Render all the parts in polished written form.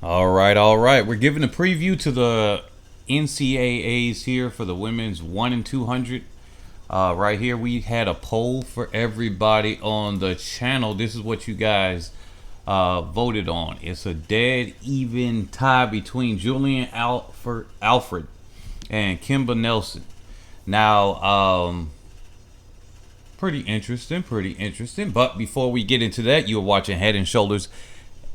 All right, all right. We're giving a preview to the NCAAs here for the women's 1 and 200. Right here, we had a poll for everybody on the channel. This is what you guys voted on. It's a dead even tie between Julian Alfred and Kimba Nelson. Now, pretty interesting, pretty interesting. But before we get into that, you're watching Head and Shoulders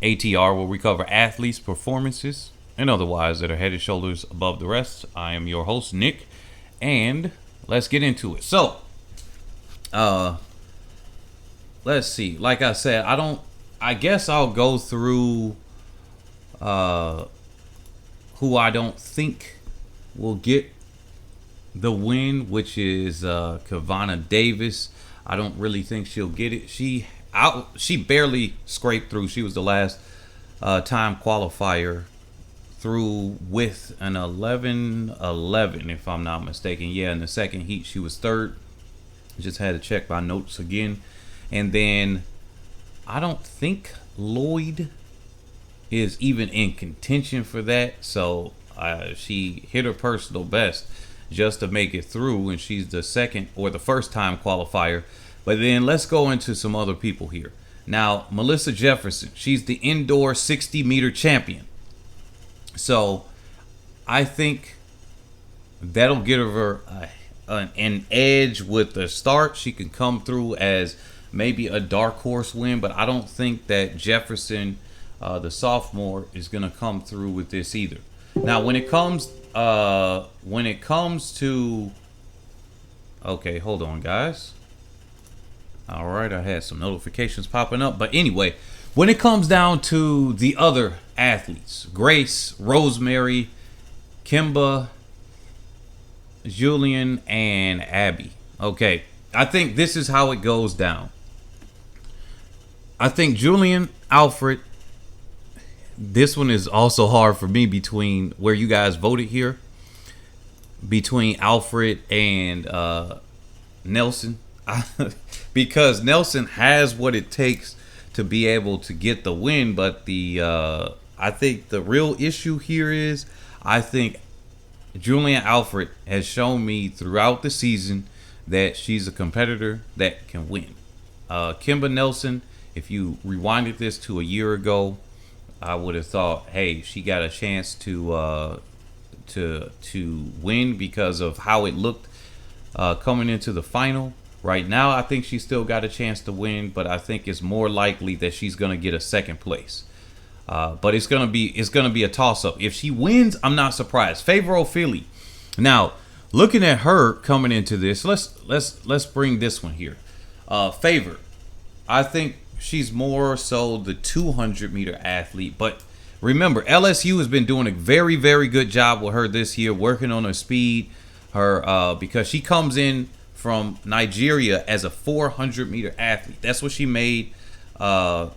ATR, where we cover athletes' performances and otherwise that are head and shoulders above the rest. I am your host, Nick, and let's get into it. So, let's see. Like I said, I guess I'll go through who I don't think will get the win, which is Kavana Davis. I don't really think she'll get it. She barely scraped through. She was the last time qualifier through with an 11-11, if I'm not mistaken. Yeah, in the second heat she was third. Just had to check my notes again. And then I don't think Lloyd is even in contention for that. So she hit her personal best just to make it through, and she's the second or the first time qualifier. But then let's go into some other people here. Now, Melissa Jefferson, she's the indoor 60-meter champion. So I think that'll give her an edge with the start. She can come through as maybe a dark horse win, but I don't think that Jefferson, the sophomore, is going to come through with this either. Now, when it comes to, okay, hold on, guys. All right, I had some notifications popping up, but anyway, when it comes down to the other athletes, Grace, Rosemary, Kimba, Julian, and Abby. Okay, I think this is how it goes down. I think Julian, Alfred. This one is also hard for me between where you guys voted here, between Alfred and Nelson, because Nelson has what it takes to be able to get the win. But I think the real issue here is I think Julian Alfred has shown me throughout the season that she's a competitor that can win. Kimba Nelson, if you rewinded this to a year ago, I would have thought, hey, she got a chance to win because of how it looked coming into the final. Right now, I think she still got a chance to win, but I think it's more likely that she's gonna get a second place. But it's gonna be a toss up. If she wins, I'm not surprised. Favor O'Philly. Now, looking at her coming into this, let's bring this one here. Favor, I think she's more so the 200-meter athlete. But remember, LSU has been doing a very, very good job with her this year, working on her speed. Because she comes in from Nigeria as a 400-meter athlete. That's what she made the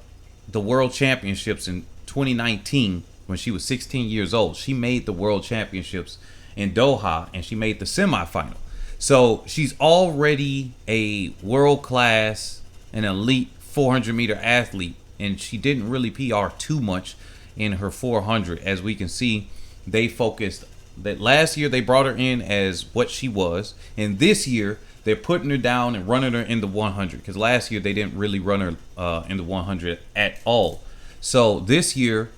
World Championships in 2019 when she was 16 years old. She made the World Championships in Doha, and she made the semifinal. So she's already a world-class and elite 400-meter athlete, and she didn't really PR too much in her 400. As we can see, they focused that last year they brought her in as what she was, and this year they're putting her down and running her in the 100, because last year they didn't really run her in the 100 at all. So this year,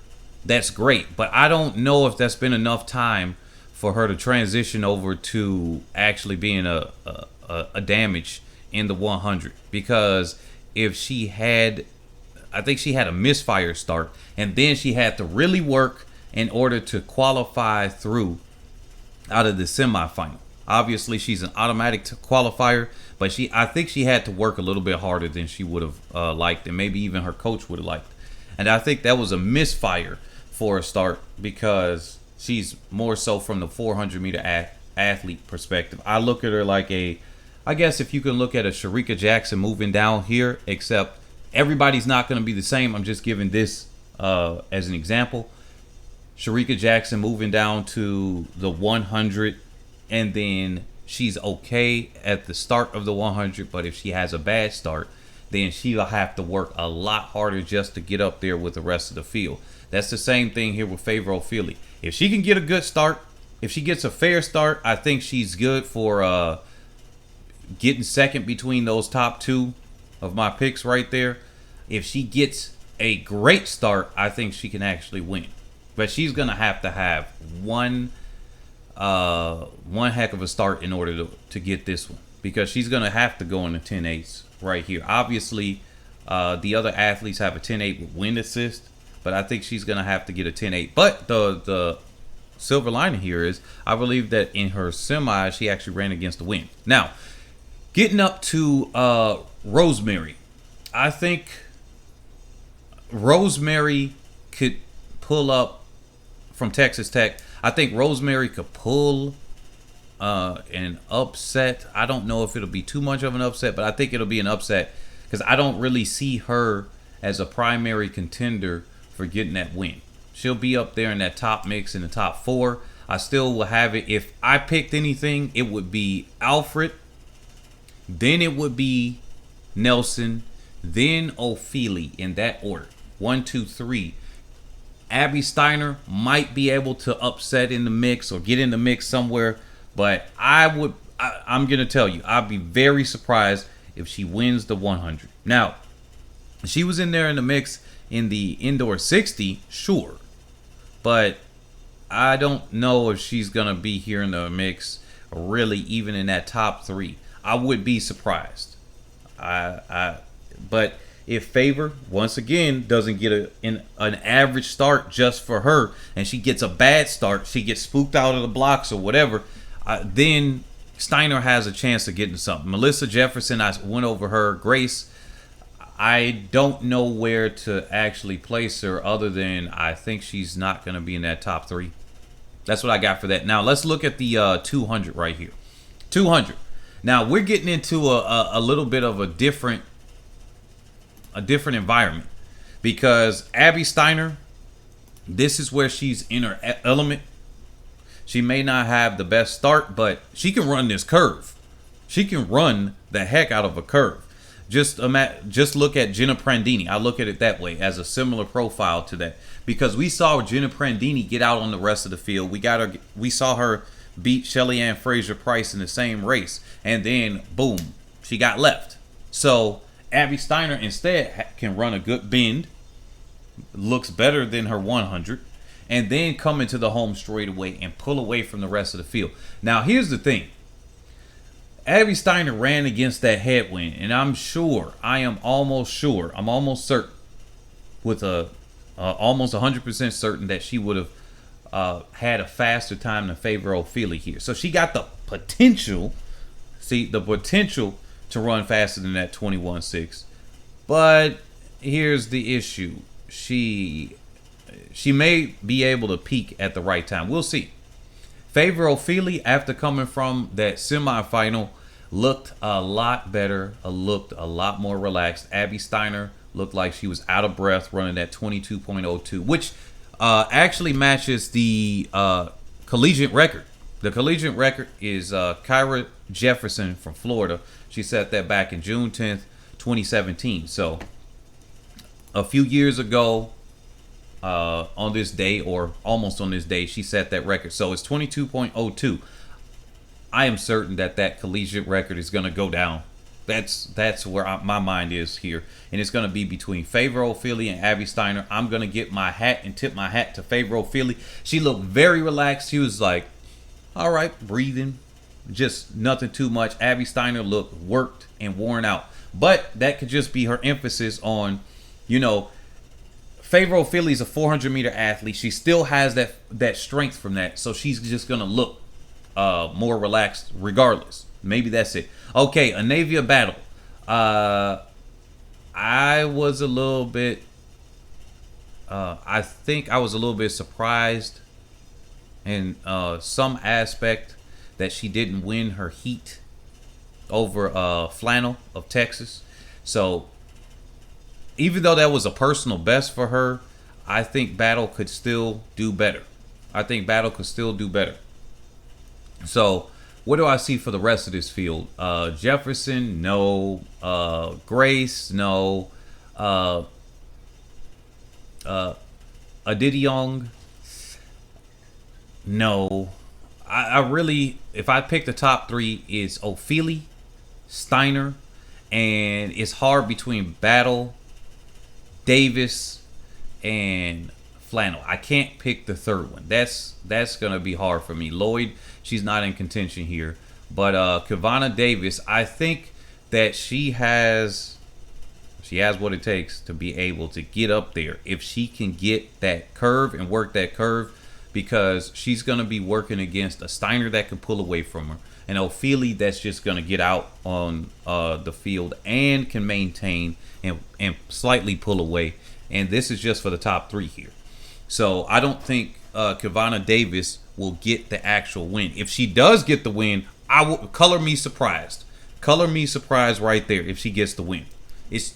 that's great, but I don't know if that's been enough time for her to transition over to actually being a damage in the 100, because if she had, I think she had a misfire start, and then she had to really work in order to qualify through out of the semifinal. Obviously, she's an automatic qualifier, but I think she had to work a little bit harder than she would have liked, and maybe even her coach would have liked. And I think that was a misfire for a start, because she's more so from the 400-meter athlete perspective. I look at her like I guess if you can look at a Sharika Jackson moving down here, except everybody's not going to be the same. I'm just giving this as an example. Sharika Jackson moving down to the 100, and then she's okay at the start of the 100, but if she has a bad start, then she'll have to work a lot harder just to get up there with the rest of the field. That's the same thing here with Favor Ophelia. If she can get a good start, if she gets a fair start, I think she's good for getting second between those top two of my picks right there. If she gets a great start, I think she can actually win. But she's gonna have to have one heck of a start in order to get this one, because she's gonna have to go in the 10-8s right here. Obviously, the other athletes have a 10-8 with win assist, but I think she's gonna have to get a 10-8. But the silver lining here is I believe that in her semi she actually ran against the wind. Now, getting up to Rosemary, I think Rosemary could pull up from Texas Tech. I think Rosemary could pull an upset. I don't know if it'll be too much of an upset, but I think it'll be an upset because I don't really see her as a primary contender for getting that win. She'll be up there in that top mix in the top 4. I still will have it. If I picked anything, it would be Alfred, then it would be Nelson, then Ophelia, in that order. 1, 2, 3. Abby Steiner might be able to upset in the mix or get in the mix somewhere, but I'm gonna tell you, I'd be very surprised if she wins the 100. Now, she was in there in the mix in the indoor 60, sure, but I don't know if she's gonna be here in the mix, or really even in that top 3. I would be surprised. But if Favor once again doesn't get an average start just for her, and she gets a bad start, she gets spooked out of the blocks or whatever, then Steiner has a chance of getting something. Melissa Jefferson, I went over her. Grace, I don't know where to actually place her other than I think she's not going to be in that top 3. That's what I got for that. Now let's look at the 200 right here. 200. Now we're getting into a little bit of a different environment, because Abby Steiner, this is where she's in her element. She may not have the best start, but she can run this curve. She can run the heck out of a curve. Just look at Jenna Prandini. I look at it that way, as a similar profile to that, because we saw Jenna Prandini get out on the rest of the field. We saw her beat Shelly Ann Fraser-Price in the same race, and then boom, she got left. So Abby Steiner instead can run a good bend, looks better than her 100, and then come into the home straightaway and pull away from the rest of the field. Now here's the thing. Abby Steiner ran against that headwind, and I'm almost certain, with almost 100% certain that she would have had a faster time than Favor Ophelia here. So she got the potential, to run faster than that 21.6. But here's the issue. She may be able to peak at the right time. We'll see. Favor Ophelia, after coming from that semifinal, looked a lot better, looked a lot more relaxed. Abby Steiner looked like she was out of breath running that 22.02, which actually matches the collegiate record. The collegiate record is Kyra Jefferson from Florida. She set that back in June 10th, 2017. So a few years ago, on this day, or almost on this day, she set that record. So it's 22.02. I am certain that collegiate record is going to go down. That's where my mind is here, and it's going to be between Favor Ophelia and Abby Steiner. I'm going to get my hat and tip my hat to Favor Ophelia. She looked very relaxed. She was like, all right, breathing, just nothing too much. Abby Steiner looked worked and worn out, but that could just be her emphasis on, Favor Ophelia is a 400-meter athlete. She still has that strength from that, so she's just gonna look more relaxed regardless. Maybe that's it. Okay, Anavia Battle. I was a little bit. I think I was a little bit surprised in some aspect that she didn't win her heat over Flannel of Texas. So even though that was a personal best for her, I think Battle could still do better. So what do I see for the rest of this field? Jefferson, no. Grace, no. Adidiong, no. I really, if I pick the top three, it's Ophelia, Steiner, and it's hard between Battle, Davis, and Flannel. I can't pick the third one. That's gonna be hard for me. Lloyd, she's not in contention here, but Kavana Davis, I think that she has what it takes to be able to get up there if she can get that curve and work that curve, because she's gonna be working against a Steiner that can pull away from her, and Ophelia that's just gonna get out on the field and can maintain and slightly pull away. And this is just for the top three here. So I don't think Kavana Davis will get the actual win. If she does get the win, I will color me surprised. Color me surprised right there if she gets the win.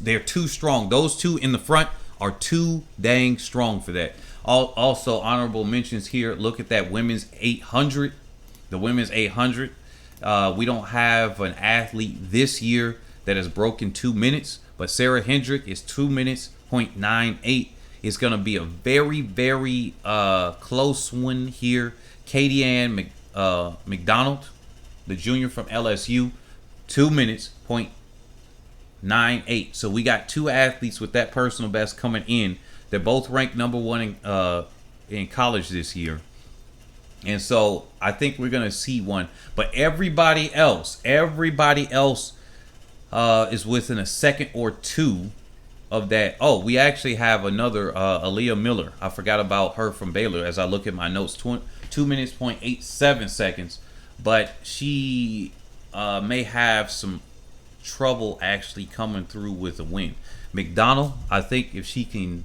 They're too strong. Those two in the front are too dang strong for that. Also, honorable mentions here. Look at that women's 800. The women's 800. We don't have an athlete this year that has broken 2 minutes, but Sarah Hendrick is 2 minutes, 0.98. It's going to be a very, very close one here. Katie Ann McDonald, the junior from LSU, 2 minutes, 0.98. So we got two athletes with that personal best coming in. They're both ranked number one in college this year. And so I think we're going to see one. But everybody else is within a second or two of that. Oh, we actually have another Aaliyah Miller. I forgot about her from Baylor as I look at my notes. 2 minutes, 0.87 seconds. But she may have some trouble actually coming through with a win. McDonald, I think if she can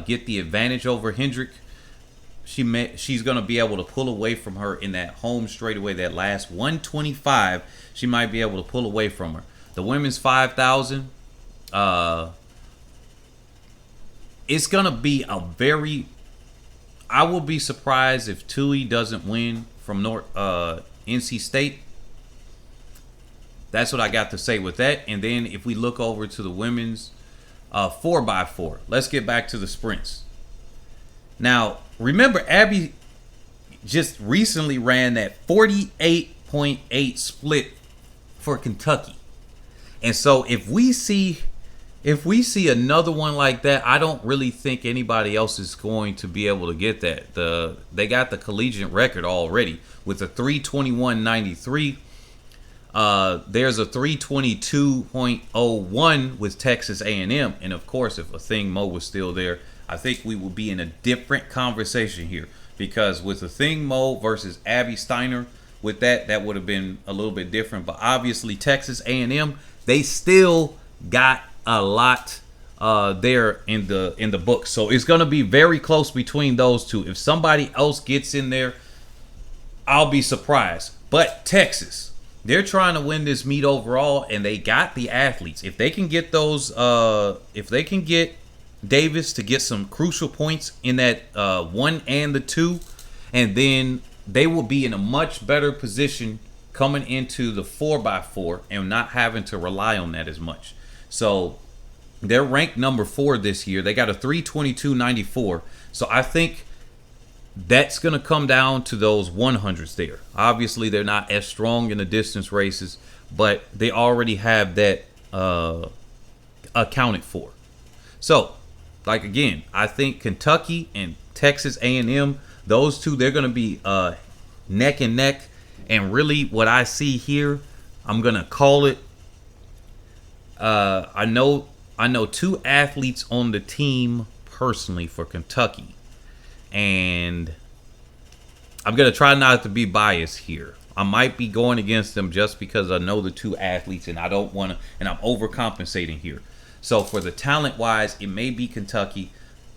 get the advantage over Hendrick, she's going to be able to pull away from her in that home straightaway. That last 125, she might be able to pull away from her. The women's 5,000, it's going to be a very, I will be surprised if Tui doesn't win from NC State. That's what I got to say with that. And then if we look over to the women's 4x4, let's get back to the sprints. Now, remember, Abby just recently ran that 48.8 split for Kentucky. And so if we see another one like that, I don't really think anybody else is going to be able to get that. They got the collegiate record already with a 321.93. There's a 322.01 with Texas A&M, and of course, if Athing Mo was still there, I think we would be in a different conversation here, because with Athing Mo versus Abby Steiner, with that would have been a little bit different. But obviously, Texas A&M, they still got a lot there in the book, so it's going to be very close between those two. If somebody else gets in there, I'll be surprised. But Texas, they're trying to win this meet overall, and they got the athletes. If they can get those, if they can get Davis to get some crucial points in that 1 and the 2, and then they will be in a much better position coming into the 4x4 and not having to rely on that as much. So they're ranked number 4 this year. They got a 322.94. So I think that's going to come down to those 100s there. Obviously, they're not as strong in the distance races, but they already have that accounted for. So, like again, I think Kentucky and Texas A&M, those two, they're going to be neck and neck. And really what I see here, I'm going to call it, I know 2 athletes on the team personally for Kentucky. And I'm going to try not to be biased here. I might be going against them just because I know the 2 athletes, and I don't want to, and I'm overcompensating here. So for the talent-wise, it may be Kentucky,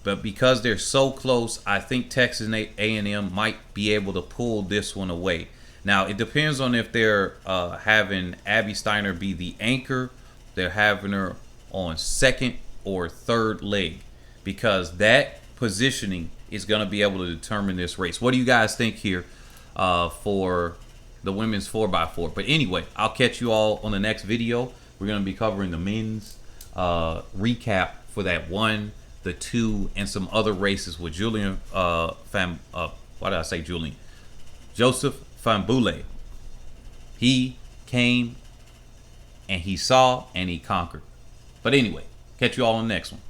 but because they're so close, I think Texas A&M might be able to pull this one away. Now, it depends on if they're having Abby Steiner be the anchor, they're having her on second or third leg, because that positioning is going to be able to determine this race. What do you guys think here for the women's 4x4? But anyway, I'll catch you all on the next video. We're going to be covering the men's recap for that 1 the 2 and some other races with Julian why did I say Julian? Joseph Famboule. He came and he saw and he conquered. But anyway, catch you all on the next one.